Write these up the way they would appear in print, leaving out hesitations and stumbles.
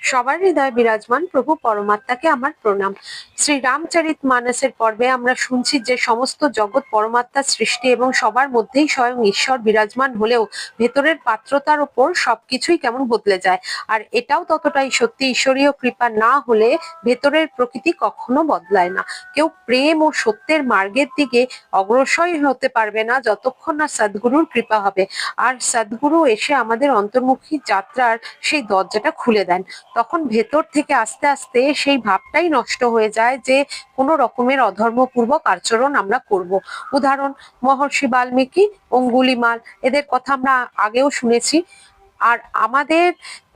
সবার হৃদয়ে বিরাজমান প্রভু পরমাত্মাকে আমার প্রণাম। শ্রী রামচরিতমানসের পর্বে আমরা শুনছি যে সমস্ত জগৎ পরমাত্মার সৃষ্টি এবং সবার মধ্যেই স্বয়ং ঈশ্বর বিরাজমান হলেও ভেতরের পাত্রতার উপর সবকিছুই কেমন বদলে যায়। আর এটাও ততটাই সত্যি, ঈশ্বরীয় কৃপা না হলে ভেতরের প্রকৃতি কখনো বদলায় না। কেউ প্রেম ও সত্যের মার্গের দিকে অগ্রসরই হতে পারবে না যতক্ষণ না সদ্গুরুর কৃপা হবে। আর সদ্গুরু এসে আমাদের অন্তর্মুখী যাত্রার সেই দরজাটা খুলে দেন। তখন ভেতর থেকে আস্তে আস্তে সেই ভাবটাই নষ্ট হয়ে যায় যে কোনো রকমের অধর্মপূর্বক আচরণ আমরা করব। উদাহরণ মহর্ষি বাল্মীকি, অঙ্গুলিমাল, এদের কথা আমরা আগেও শুনেছি। আর আমাদের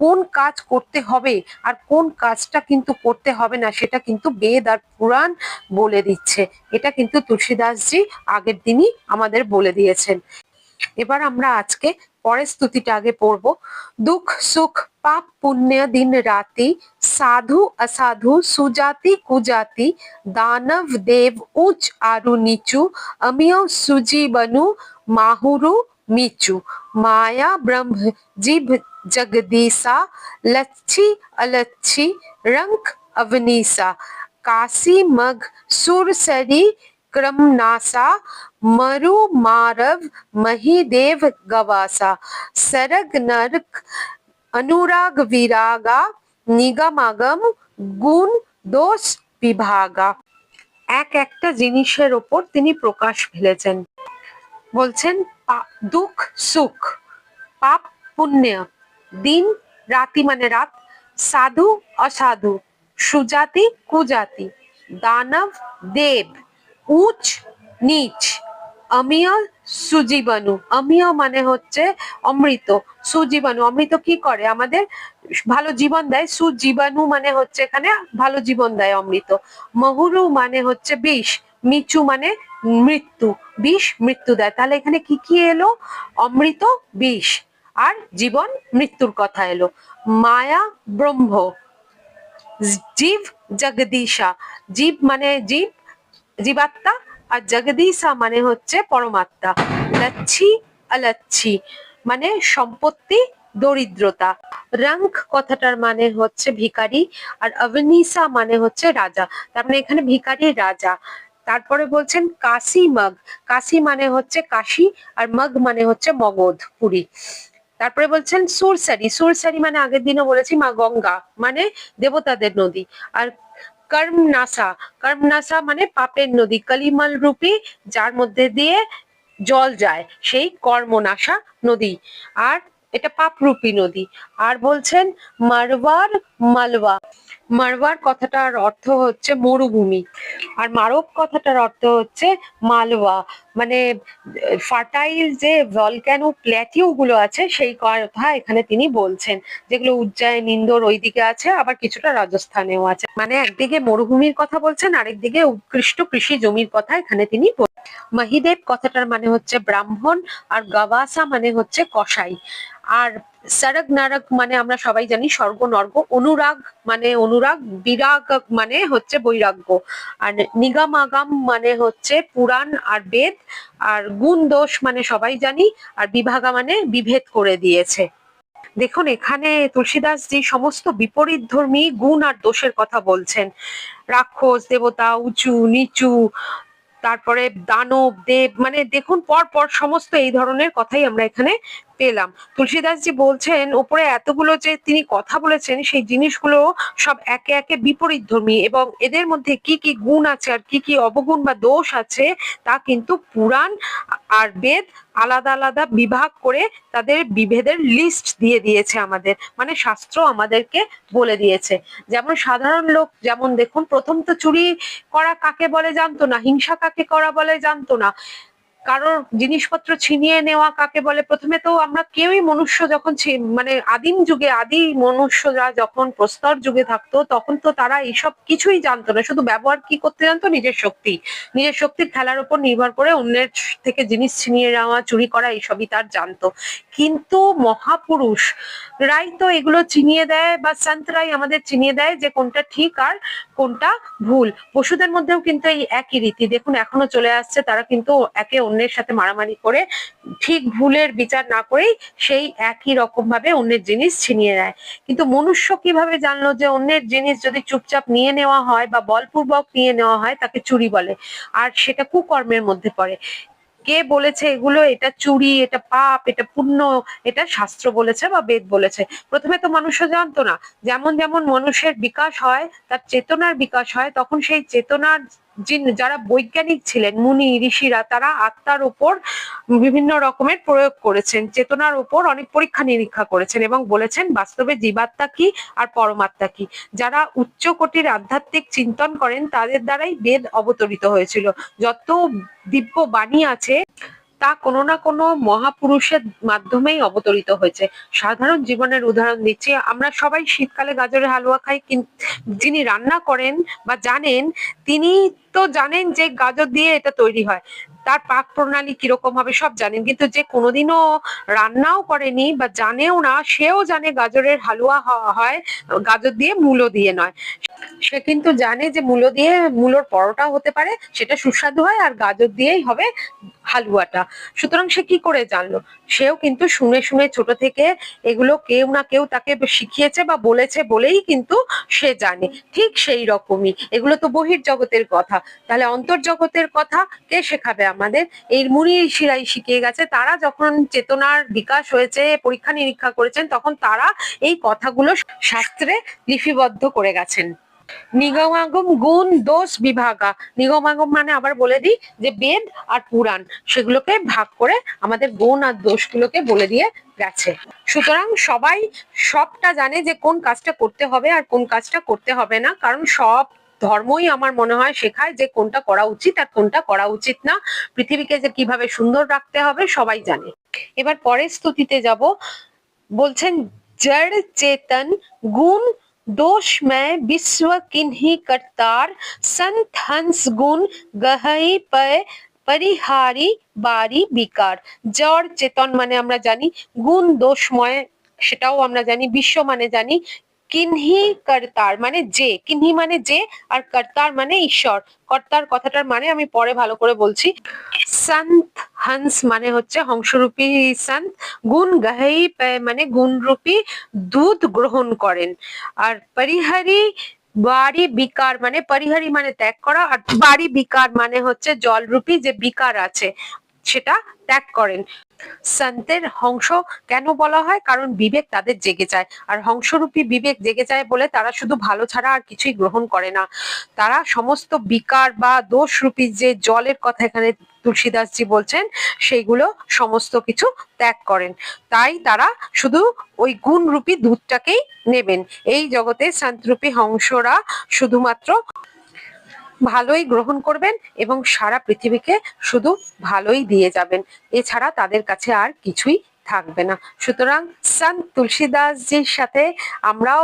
কোন কাজ করতে হবে আর কোন কাজটা কিন্তু করতে হবে না সেটা কিন্তু বেদ আর পুরাণ বলে দিচ্ছে। এটা কিন্তু তুলসীদাসজি আগের দিনই আমাদের বলে দিয়েছেন। এবার আমরা আজকে পরের স্তুতিটা আগে পড়বো। দুঃখ সুখ পাপ পুণ্য দিন রাতি, সাধু অসাধু সুজাতি কুজাতি, দানব দেব উচ্চ আরু নিচু, अमियो सुजीवनु माहुरु मिचु, माया ब्रह्म जीव जगदीसा, लच्छी अलच्छी रंक अवनीसा, काशी मग सुरसरी क्रमनासा, मरु मारव महिदेव गवासा, सरग नरक अनुराग विरागा, নিগমাগম গুণ দোষ বিভাগা। এক একটা জিনিসের ওপর তিনি প্রকাশ ফেলেছেন। বলছেন দুঃখ সুখ, পাপ পুণ্য, দিন রাতি মানে রাত, সাধু অসাধু, সুজাতি কুজাতি, দানব দেব, উচ্চ নিচ, অমিয় সুজীবাণু। অমিয় মানে হচ্ছে অমৃত, সুজীবাণু অমৃত কি করে আমাদের ভালো জীবন দেয়, সুজীবাণু মানে হচ্ছে এখানে ভালো জীবন দেয় অমৃত। মহুরু মানে হচ্ছে বিষ, মিচু মানে মৃত্যু, বিষ মৃত্যু দেয়। তাহলে এখানে কি কি এলো? অমৃত, বিষ আর জীবন মৃত্যুর কথা এলো। মায়া ব্রহ্ম, জীব জগদীশা, জীব মানে জীব জীবাত্মা, আর জগদীশা মানে হচ্ছে পরমাত্মা। লচ্ছি অলচ্ছি মানে সম্পত্তি দরিদ্রতা। রঙ্ক কথাটার মানে হচ্ছে ভিখারি, আর অবনীসা মানে হচ্ছে রাজা। তার মানে এখানে ভিখারি রাজা। তারপরে বলছেন কাশি মগ, কাশি মানে হচ্ছে কাশি আর মগ মানে হচ্ছে মগধ পুরী। তারপরে বলছেন সুরসারি, সুরসারি মানে আগের দিনও বলেছি মা গঙ্গা মানে দেবতাদের নদী। আর কর্মনাসা, কর্মনাসা মানে পাপের নদী, কালিমাল রূপী যার মধ্যে দিয়ে জল যায় সেই কর্মনাশা নদী, আর এটা পাপরূপী নদী। আর বলছেন মারওয়ার মালওয়া, মারওয়ার কথাটার অর্থ হচ্ছে মরুভূমি, আর মারব কথাটার অর্থ হচ্ছে মালওয়া মানে ফার্টাইল যে ভলক্যানো প্ল্যাটিউ গুলো আছে সেই কথা এখানে তিনি বলছেন, যেগুলো উজ্জয়ন ইন্দোর ওইদিকে আছে, আবার কিছুটা রাজস্থানেও আছে। মানে একদিকে মরুভূমির কথা বলছেন, আরেকদিকে উৎকৃষ্ট কৃষি জমির কথা এখানে তিনি মহিদেব কথাটার মানে হচ্ছে ব্রাহ্মণ, আর গাভাসা মানে হচ্ছে কসাই। আর সরগ নরক মানে আমরা সবাই জানি স্বর্গ নর্গ। অনুরাগ মানে অনুরাগ, বিরাগ মানে হচ্ছে বৈরাগ্য, আর নিগমাগম মানে হচ্ছে পুরাণ আর বেদ, আর গুণ দোষ মানে সবাই জানি, আর বিভাগা মানে বিভেদ করে দিয়েছে। দেখুন এখানে তুলসীদাস জি সমস্ত বিপরীত ধর্মী গুণ আর দোষের কথা বলছেন। রাক্ষস দেবতা, উঁচু নিচু, তারপরে দানব দেব, মানে দেখুন পর পর সমস্ত এই ধরনের কথাই আমরা এখানে পেলাম। তুলসীদাস জি বলছেন ওপরে এতগুলো যে তিনি কথা বলেছেন সেই জিনিসগুলো সব একে একে বিপরীত ধর্মী, এবং এদের মধ্যে কি কি গুণ আছে আর কি কি অবগুণ বা দোষ আছে তা কিন্তু পুরাণ আর বেদ আলাদা আলাদা বিভাগ করে তাদের বিভেদের লিস্ট দিয়ে দিয়েছে আমাদের, মানে শাস্ত্র আমাদেরকে বলে দিয়েছে। যেমন সাধারণ লোক যেমন দেখুন প্রথম তো চুরি করা কাকে বলে জানতো না, হিংসা কাকে করা বলে জানতো না, কারোর জিনিসপত্র ছিনিয়ে নেওয়া কাকে বলে প্রথমে তো আমরা কেউই মনুষ্য যখন মানে আদিম যুগে আদি মনুষ্যরা যখন প্রস্তর যুগে থাকতো তখন তো তারা এইসব কিছুই জানতো না, শুধু ব্যবহার কি করতে জানতো নিজের শক্তি, নিজের শক্তির খেলার উপর নির্ভর করে অন্যের থেকে জিনিস ছিনিয়ে নেওয়া চুরি করা এইসবই তার জানতো। কিন্তু মহাপুরুষরাই তো এগুলো চিনিয়ে দেয়, বা সন্তরাই আমাদের চিনিয়ে দেয় যে কোনটা ঠিক আর কোনটা ভুল। পশুদের মধ্যেও কিন্তু এই একই রীতি দেখুন এখনো চলে আসছে, তারা কিন্তু একে অন্যের সাথে মারামারি করে ঠিক ভুলের বিচার না করেই সেই একই রকম ভাবে অন্যের জিনিস ছিনিয়ে নেয়। কিন্তু মনুষ্য কিভাবে জানলো যে অন্যের জিনিস যদি চুপচাপ নিয়ে নেওয়া হয় বা বলপূর্বক নিয়ে নেওয়া হয় তাকে চুরি বলে, আর সেটা কুকর্মের মধ্যে পড়ে? কে বলেছে এগুলো এটা চুরি, এটা পাপ, এটা পুণ্য? এটা শাস্ত্র বলেছে বা বেদ বলেছে। প্রথমে তো মানুষ জানতো না। যেমন যেমন মানুষের বিকাশ হয়, তার চেতনার বিকাশ হয়, তখন সেই চেতনার যারা বৈজ্ঞানিক ছিলেন মুনি ঋষিরা, তারা আত্মার উপর বিভিন্ন রকমের প্রয়োগ করেছেন, চেতনার উপর অনেক পরীক্ষা নিরীক্ষা করেছেন এবং বলেছেন বাস্তবে জীবাত্মা কি আর পরমাত্মা কি। যারা উচ্চ কোটির আধ্যাত্মিক চিন্তন করেন তাদের দ্বারাই বেদ অবতরিত হয়েছিল। যত দিব্য বাণী আছে তা কোনো না কোনো মহাপুরুষের মাধ্যমেই অবতরিত হয়েছে। সাধারণ জীবনের উদাহরণ দিচ্ছি, আমরা সবাই শীতকালে গাজরের হালুয়া খাই, কিন্তু যিনি রান্না করেন বা জানেন তিনি তো জানেন যে গাজর দিয়ে এটা তৈরি হয়, তার পাক প্রণালী কিরকম হবে সব জানেন, কিন্তু যে কোনোদিনও রান্নাও করেনি বা জানেও না, সেও জানে গাজরের হালুয়া হয় গাজর দিয়ে, মূলো দিয়ে নয়। সে কিন্তু জানে যে মূলো দিয়ে মূলোর পরোটা হতে পারে, সেটা সুস্বাদু হয়, আর গাজর দিয়েই হবে হালুয়াটা। সুতরাং সে কি করে জানলো? সেও কিন্তু শুনে শুনে ছোট থেকে এগুলো কেউ না কেউ তাকে শিখিয়েছে বা বলেছে বলেই কিন্তু সে জানে। ঠিক সেই রকমই এগুলো তো বহির্জগতের কথা, তাহলে অন্তর্জগতের কথা কে শেখাবে আমাদের? এই মুনি ঋষিরাই শিখিয়ে গেছে। তারা যখন চেতনার বিকাশ হয়েছে, পরীক্ষা নিরীক্ষা করেছেন, তখন তারা এই কথাগুলো শাস্ত্রে লিপিবদ্ধ করে গেছেন। নিগমাগম গুণ দোষ বিভাগা। নিগমাগম মানে আবার বলে দিই যে বেদ আর পুরাণ, সেগুলোকে ভাগ করে আমাদের গুণ আর দোষগুলোকে বলে দিয়ে গেছে। সুতরাং সবাই সবটা জানে যে কোন কাজটা করতে হবে আর কোন কাজটা করতে হবে না, কারণ সব ধর্মই আমার মনে হয় শেখায় যে কোনটা করা উচিত আর কোনটা করা উচিত না। পৃথিবীকে যে কিভাবে সুন্দর রাখতে হবে সবাই জানে। এবার পরের স্তুতিতে যাব। বলছেন জড় চেতন গুণ दोषमय विश्व किन्हीं करतार संत हंस गुण गहई पय परिहारी बारी বিকার। জড় চেতন মানে আমরা জানি, গুণ দোষময় সেটাও আমরা জানি, বিশ্ব মানে জানি, কিন্হি কর্তার মানে যে, কিন্হি মানে যে, আর কর্তার মানে ঈশ্বর। কর্তার কথাটার মানে আমি পরে ভালো করে বলছি। সন্ত হংস মানে হচ্ছে হংসরূপী সন্ত, গুণ গাহি মানে গুণরূপী দুধ গ্রহণ করেন, আর পরিহারি বাড়ি বিকার মানে, পরিহারি মানে ত্যাগ করা, আর বাড়ি বিকার মানে হচ্ছে জলরূপী যে বিকার আছে সেটা ত্যাগ করেন। সন্তের হংস কেন বলা হয়? কারণ বিবেক তাদের জেগে যায়, আর হংসরূপী বিবেক জেগে যায় বলে তারা শুধু ভালো ছাড়া আর কিছুই গ্রহণ করে না। তারা সমস্ত বিকার বা দোষরূপী যে জলের কথা এখানে তুলসীদাসজি বলছেন, সেইগুলো সমস্ত কিছু ত্যাগ করেন। তাই তারা শুধু ওই গুণরূপী দুধটাকেই নেবেন। এই জগতে সন্তরূপী হংসরা শুধুমাত্র ভালোই গ্রহণ করবেন এবং সারা পৃথিবীকে শুধু ভালোই দিয়ে যাবেন, এছাড়া তাদের কাছে আর কিছুই থাকবে না। সুতরাং সন্ত তুলসীদাসজির সাথে আমরাও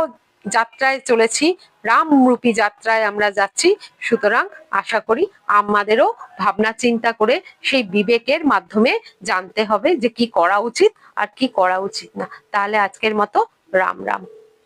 যাত্রায় চলেছি, রামরূপী যাত্রায় আমরা যাচ্ছি। সুতরাং আশা করি আমাদেরও ভাবনা চিন্তা করে সেই বিবেকের মাধ্যমে জানতে হবে যে কি করা উচিত আর কি করা উচিত না। তাহলে আজকের মতো রাম রাম।